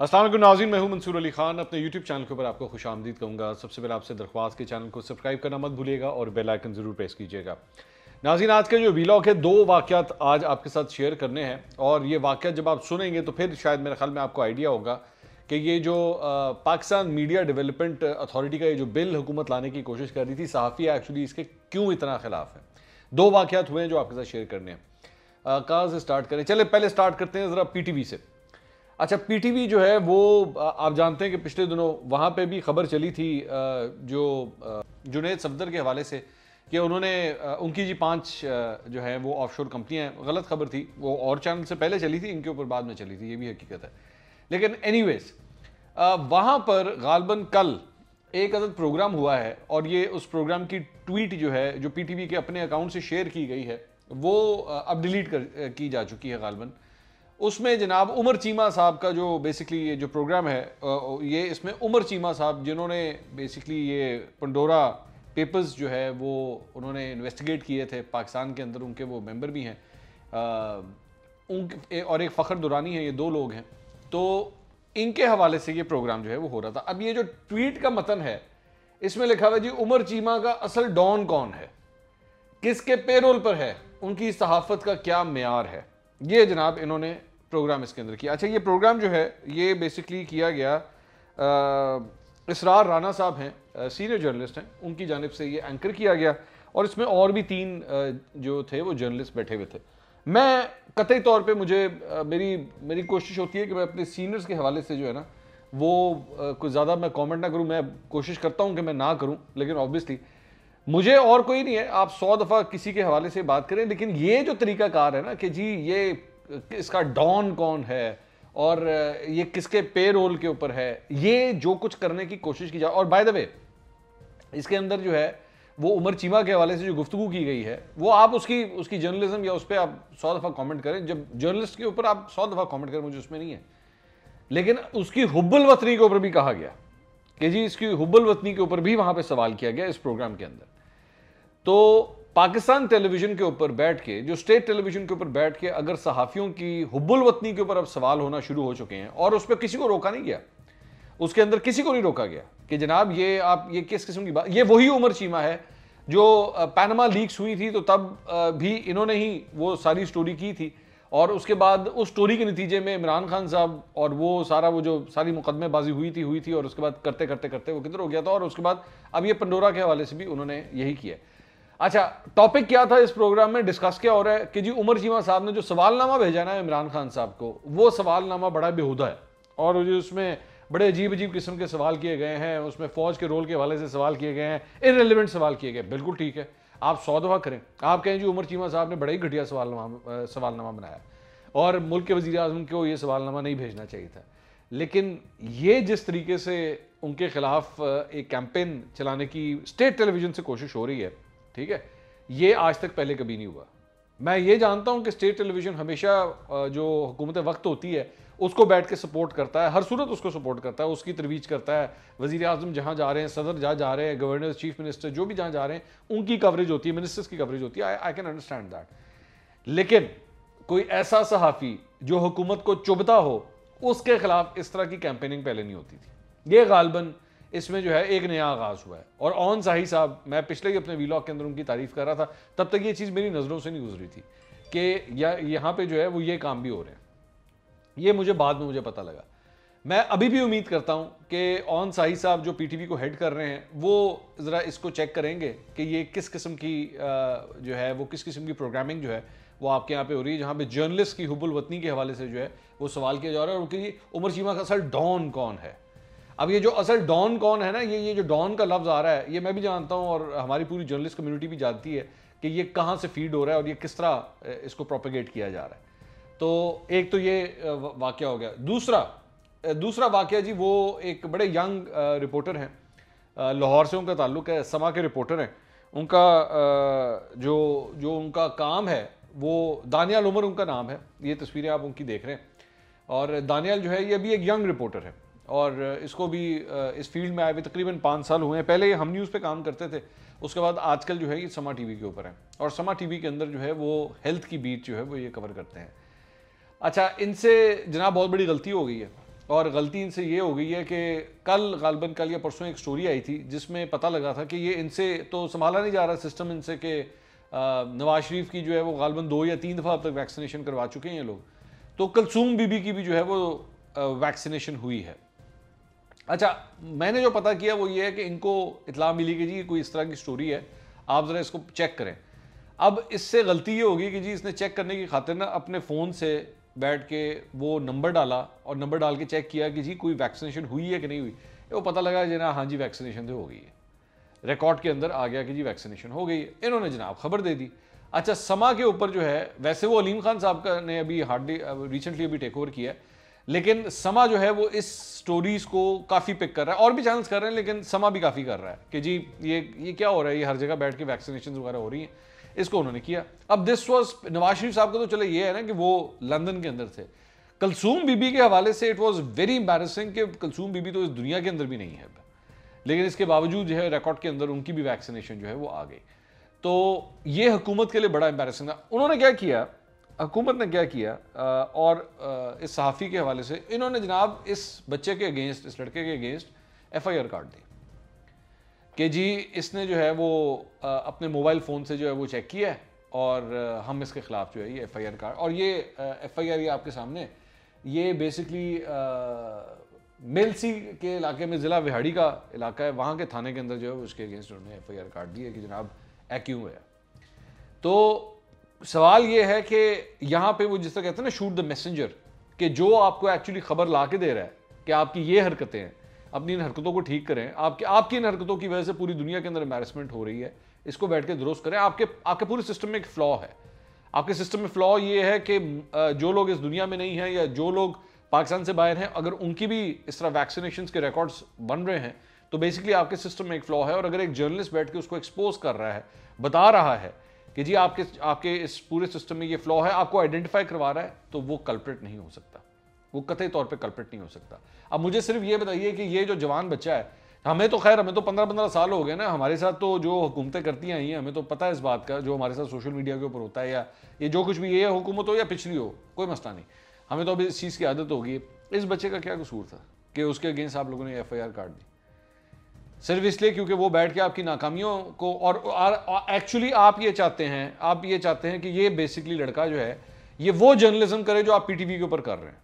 अस्सलाम वालेकुम नाज़रीन, मैं हूं मंसूर अली खान। अपने यूट्यूब चैनल के ऊपर आपको खुशामदीद कहूँगा। सबसे पहले आपसे दरख्वास्त के चैनल को सब्सक्राइब करना मत भूलिएगा और बेल आइकन ज़रूर प्रेस कीजिएगा। नाज़रीन, आज का जो वीलॉग है, दो वाक़यात आज आपके साथ शेयर करने हैं और ये वाक़यात जब आप सुनेंगे तो फिर शायद मेरे ख्याल में आपको आइडिया होगा कि ये जो पाकिस्तान मीडिया डेवलपमेंट अथॉरिटी का ये जो बिल हुकूमत लाने की कोशिश कर रही थी, सहाफ़ी एक्चुअली इसके क्यों इतना खिलाफ है। दो वाक़यात हुए हैं जो आपके साथ शेयर करने हैं। कहाँ से स्टार्ट करें? चले पहले स्टार्ट करते हैं ज़रा पीटीवी से। अच्छा, पीटीवी जो है वो आप जानते हैं कि पिछले दिनों वहाँ पे भी खबर चली थी जो जुनैद सफदर के हवाले से कि उन्होंने उनकी जी 5 जो है वो ऑफशोर कंपनियाँ, गलत खबर थी वो, और चैनल से पहले चली थी, इनके ऊपर बाद में चली थी, ये भी हकीकत है। लेकिन एनीवेज वहाँ पर गालबन कल एक अदद प्रोग्राम हुआ है और ये उस प्रोग्राम की ट्वीट जो है जो पीटीवी के अपने अकाउंट से शेयर की गई है वो अब डिलीट की जा चुकी है गालबन। उसमें जनाब उमर चीमा साहब का जो बेसिकली ये जो प्रोग्राम है, ये इसमें उमर चीमा साहब जिन्होंने बेसिकली ये पंडोरा पेपर्स जो है वो उन्होंने इन्वेस्टिगेट किए थे पाकिस्तान के अंदर, उनके वो मेंबर भी हैं, और एक फ़खर दुरानी है, ये दो लोग हैं। तो इनके हवाले से ये प्रोग्राम जो है वो हो रहा था। अब ये जो ट्वीट का मतन है इसमें लिखा हुआ है जी, उमर चीमा का असल डॉन कौन है, किसके पेरोल पर है, उनकी सहाफत का क्या मेयार है। ये जनाब इन्होंने प्रोग्राम इसके अंदर किया। अच्छा, ये प्रोग्राम जो है ये बेसिकली किया गया, इसरार राना साहब हैं, सीनियर जर्नलिस्ट हैं, उनकी जानिब से ये एंकर किया गया और इसमें और भी 3 जो थे वो जर्नलिस्ट बैठे हुए थे। मैं कतई तौर पे मुझे मेरी कोशिश होती है कि मैं अपने सीनियर्स के हवाले से जो है ना वो कुछ ज़्यादा मैं कमेंट ना करूं। मैं कोशिश करता हूं कि मैं ना करूं, लेकिन ऑब्वियसली मुझे और कोई नहीं है, आप 100 दफ़ा किसी के हवाले से बात करें, लेकिन ये जो तरीकाकार है ना कि जी ये इसका डॉन कौन है और ये किसके पे रोल के ऊपर है, ये जो कुछ करने की कोशिश की जाए। और बाय द वे इसके अंदर जो है वो उमर चीमा के हवाले से जो गुफ्तगू की गई है वो आप उसकी जर्नलिज्म या उस पर आप 100 दफ़ा कमेंट करें। जब जर्नलिस्ट के ऊपर आप 100 दफ़ा कमेंट करें, मुझे उसमें नहीं है, लेकिन उसकी हुब्बुल वतनी के ऊपर भी कहा गया कि जी इसकी हुब्बुल वतनी के ऊपर भी वहां पर सवाल किया गया इस प्रोग्राम के अंदर। तो पाकिस्तान टेलीविजन के ऊपर बैठ के, जो स्टेट टेलीविजन के ऊपर बैठ के अगर सहाफ़ियों की हुब्बुल वतनी के ऊपर अब सवाल होना शुरू हो चुके हैं और उस पर किसी को रोका नहीं गया, उसके अंदर किसी को नहीं रोका गया कि जनाब ये आप ये किस किस्म की बात। ये वही उमर चीमा है जो पैनमा लीक्स हुई थी तो तब भी इन्होंने ही वो सारी स्टोरी की थी और उसके बाद उस स्टोरी के नतीजे में इमरान खान साहब और वो जो सारी मुकदमेबाजी हुई थी और उसके बाद करते करते करते वो किधर हो गया था और उसके बाद अब ये पंडोरा के हवाले से भी उन्होंने यही किया। अच्छा, टॉपिक क्या था इस प्रोग्राम में, डिस्कस क्या हो रहा है कि जी उमर चीमा साहब ने जो सवालनामा भेजा ना इमरान खान साहब को, वो सवालनामा बड़ा बेहुदा है और जो उसमें बड़े अजीब अजीब किस्म के सवाल किए गए हैं, उसमें फौज के रोल के हवाले से सवाल किए गए हैं, इररिलेवेंट सवाल किए गए। बिल्कुल ठीक है, आप 100 दफ़ा करें, आप कहें जी उमर चीमा साहब ने बड़ा ही घटिया सवालनामा बनाया और मुल्क के वज़ीर आज़म को ये सवालनामा नहीं भेजना चाहिए था। लेकिन ये जिस तरीके से उनके खिलाफ एक कैंपेन चलाने की स्टेट टेलीविजन से कोशिश हो रही है, ठीक है, ये आज तक पहले कभी नहीं हुआ। मैं ये जानता हूं कि स्टेट टेलीविजन हमेशा जो हुकूमत वक्त होती है उसको बैठ के सपोर्ट करता है, हर सूरत उसको सपोर्ट करता है, उसकी तरवीज करता है। वज़ीर आज़म जहां जा रहे हैं, सदर जहाँ जा रहे हैं, गवर्नर, चीफ मिनिस्टर जो भी जहां जा रहे हैं उनकी कवरेज होती है, मिनिस्टर्स की कवरेज होती है। I can understand that. लेकिन कोई ऐसा सहाफ़ी जो हुकूमत को चुभता हो उसके खिलाफ इस तरह की कैंपेनिंग पहले नहीं होती थी। ये गालबन इसमें जो है एक नया आगाज हुआ है। और ऑन साही साहब, मैं पिछले ही अपने वीलॉग के अंदर उनकी तारीफ कर रहा था, तब तक ये चीज़ मेरी नज़रों से नहीं गुजरी थी कि यहाँ पे जो है वो ये काम भी हो रहे हैं। ये मुझे बाद में मुझे पता लगा। मैं अभी भी उम्मीद करता हूँ कि ऑन साही साहब जो पीटीवी को हेड कर रहे हैं वो ज़रा इसको चेक करेंगे कि ये किस किस्म की जो है वो किस किस्म की प्रोग्रामिंग जो है वो आपके यहाँ पे हो रही है, जहाँ पे जर्नलिस्ट की हुब्बुल वतनी के हवाले से जो है वो सवाल किया जा रहा है और उनकी उमर चीमा का असल डॉन कौन है। अब ये जो असल डॉन कौन है ना, ये जो डॉन का लफ्ज़ आ रहा है, ये मैं भी जानता हूँ और हमारी पूरी जर्नलिस्ट कम्युनिटी भी जानती है कि ये कहाँ से फीड हो रहा है और ये किस तरह इसको प्रोपेगेट किया जा रहा है। तो एक तो ये वाक़या हो गया। दूसरा वाक़या जी, वो एक बड़े यंग रिपोर्टर हैं, लाहौर से उनका ताल्लुक़ है, समा के रिपोर्टर हैं। उनका जो उनका काम है वो दानियाल उमर उनका नाम है। ये तस्वीरें आप उनकी देख रहे हैं और दानियाल जो है ये अभी एक यंग रिपोर्टर है और इसको भी इस फील्ड में आए हुए तकरीबन 5 साल हुए हैं। पहले हम न्यूज़ पे काम करते थे, उसके बाद आजकल जो है ये समा टीवी के ऊपर है और समा टीवी के अंदर जो है वो हेल्थ की बीट जो है वो ये कवर करते हैं। अच्छा, इनसे जनाब बहुत बड़ी गलती हो गई है और गलती इनसे ये हो गई है कि गालिबन कल या परसों एक स्टोरी आई थी जिसमें पता लगा था कि ये इनसे तो संभाला नहीं जा रहा सिस्टम इनसे कि नवाज शरीफ की जो है वो गालिबन 2 या 3 दफ़ा अब तक वैक्सीनेशन करवा चुके हैं ये लोग, तो कलसूम बीबी की भी जो है वो वैक्सीनेशन हुई है। अच्छा, मैंने जो पता किया वो ये है कि इनको इतला मिली कि जी कोई इस तरह की स्टोरी है, आप ज़रा इसको चेक करें। अब इससे गलती ये होगी कि जी इसने चेक करने की खातिर ना अपने फ़ोन से बैठ के वो नंबर डाला और नंबर डाल के चेक किया कि जी कोई वैक्सीनेशन हुई है कि नहीं हुई। वो पता लगा जना हाँ जी वैक्सीनेशन तो हो गई है, रिकॉर्ड के अंदर आ गया कि जी वैक्सीनेशन हो गई है। इन्होंने जनाब खबर दे दी। अच्छा, समा के ऊपर जो है, वैसे वो अलीम खान साहब का ने अभी हार्डली रिसेंटली अभी टेक ओवर किया है, लेकिन समा जो है वो इस स्टोरीज को काफ़ी पिक कर रहा है, और भी चैनल्स कर रहे हैं लेकिन समा भी काफ़ी कर रहा है कि जी ये क्या हो रहा है, ये हर जगह बैठ के वैक्सीनेशन वगैरह हो रही हैं। इसको उन्होंने किया। अब दिस वाज नवाज शरीफ साहब का तो चले ये है ना कि वो लंदन के अंदर थे। कलसूम बीबी के हवाले से इट वाज वेरी एम्बैरेसिंग कि कलसूम बीबी तो इस दुनिया के अंदर भी नहीं है, लेकिन इसके बावजूद जो है रिकॉर्ड के अंदर उनकी भी वैक्सीनेशन जो है वो आ गई। तो ये हुकूमत के लिए बड़ा एम्बैरेसिंग था। उन्होंने क्या किया, हुकूमत ने क्या किया, और इस सहाफ़ी के हवाले से इन्होंने जनाब इस बच्चे के अगेंस्ट, इस लड़के के अगेंस्ट FIR काट दी कि जी इसने जो है वो अपने मोबाइल फ़ोन से जो है वो चेक किया है और हम इसके ख़िलाफ़ जो है ये FIR काट, और ये FIR ये आपके सामने, ये बेसिकली मेलसी के इलाके में, ज़िला विहाड़ी का इलाका है, वहाँ के थाने के अंदर जो है उसके अगेंस्ट उन्होंने FIR काट दी है कि जनाब एक्यूम है। तो सवाल ये है कि यहाँ पे वो जिस तरह कहते हैं ना शूट द मैसेंजर, कि जो आपको एक्चुअली खबर ला के दे रहा है कि आपकी ये हरकतें हैं, अपनी इन हरकतों को ठीक करें, आपकी इन हरकतों की वजह से पूरी दुनिया के अंदर एम्बैरेसमेंट हो रही है, इसको बैठ के दुरुस्त करें। आपके पूरे सिस्टम में एक फ्लॉ है। आपके सिस्टम में फ्लॉ ये है कि जो लोग इस दुनिया में नहीं हैं या जो लोग पाकिस्तान से बाहर हैं, अगर उनकी भी इस तरह वैक्सीनेशन के रिकॉर्ड्स बन रहे हैं तो बेसिकली आपके सिस्टम में एक फ्लॉ है। और अगर एक जर्नलिस्ट बैठ के उसको एक्सपोज कर रहा है, बता रहा है कि जी आपके इस पूरे सिस्टम में ये फ्लॉ है, आपको आइडेंटिफाई करवा रहा है, तो वो कल्प्रिट नहीं हो सकता, वो कतई तौर पे कल्प्रिट नहीं हो सकता। अब मुझे सिर्फ ये बताइए कि ये जो जवान बच्चा है, हमें तो 15-15 साल हो गए ना, हमारे साथ तो जो हुकूमतें करती आई हैं हमें तो पता है इस बात का, जो हमारे साथ सोशल मीडिया के ऊपर होता है या ये जो कुछ भी, ये हुकूमत हो या पिछली हो, कोई मसला नहीं, हमें तो अभी इस चीज़ की आदत होगी। इस बच्चे का क्या कसूर था कि उसके अगेंस्ट आप लोगों ने FIR काट दी? सिर्फ इसलिए क्योंकि वो बैठ के आपकी नाकामियों को, और एक्चुअली आप ये चाहते हैं कि ये बेसिकली लड़का जो है ये वो जर्नलिज्म करे जो आप PTV के ऊपर कर रहे हैं,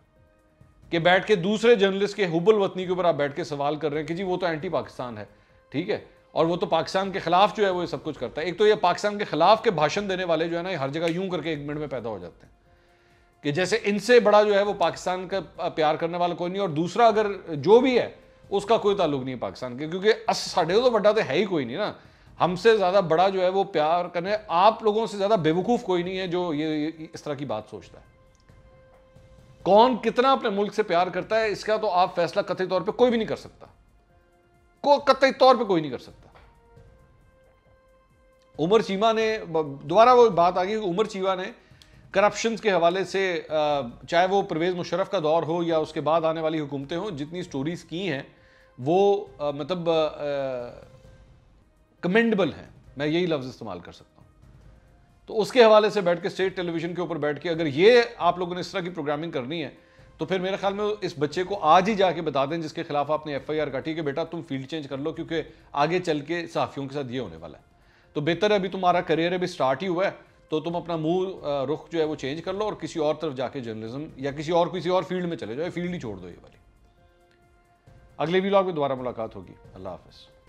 कि बैठ के दूसरे जर्नलिस्ट के हुब्बुल वतनी के ऊपर आप बैठ के सवाल कर रहे हैं कि जी वो तो एंटी पाकिस्तान है, ठीक है, और वो तो पाकिस्तान के खिलाफ जो है वो ये सब कुछ करता है। एक तो ये पाकिस्तान के खिलाफ के भाषण देने वाले जो है ना, हर जगह यूं करके 1 मिनट में पैदा हो जाते हैं कि जैसे इनसे बड़ा जो है वो पाकिस्तान का प्यार करने वाला कोई नहीं, और दूसरा अगर जो भी है उसका कोई ताल्लुक नहीं है पाकिस्तान के, क्योंकि साढ़े तो बड़ा तो है ही कोई नहीं ना, हमसे ज़्यादा बड़ा जो है वो प्यार करने, आप लोगों से ज़्यादा बेवकूफ़ कोई नहीं है जो ये इस तरह की बात सोचता है। कौन कितना अपने मुल्क से प्यार करता है इसका तो आप फैसला कतई तौर पे कोई भी नहीं कर सकता, कतई तौर पे कोई नहीं कर सकता। उमर चीमा ने, दोबारा वो बात आ गई, उमर चीमा ने करप्शन के हवाले से, चाहे वो परवेज़ मुशर्रफ का दौर हो या उसके बाद आने वाली हुकूमतें हों, जितनी स्टोरीज की हैं वो मतलब कमेंडेबल हैं, मैं यही लफ्ज़ इस्तेमाल कर सकता हूँ। तो उसके हवाले से बैठ के स्टेट टेलीविजन के ऊपर बैठ के अगर ये आप लोगों ने इस तरह की प्रोग्रामिंग करनी है तो फिर मेरे ख्याल में इस बच्चे को आज ही जाके बता दें जिसके खिलाफ आपने FIR काटी कि बेटा तुम फील्ड चेंज कर लो, क्योंकि आगे चल के सहाफ़ियों के साथ ये होने वाला है। तो बेहतर है, अभी तुम्हारा करियर अभी स्टार्ट ही हुआ है, तो तुम अपना मुंह रुख जो है वो चेंज कर लो और किसी और तरफ जाके जर्नलिज्म या किसी और फील्ड में चले जाओ, फील्ड ही छोड़ दो ये वाली। अगले व्लॉग में दोबारा मुलाकात होगी। अल्लाह हाफ़िज़।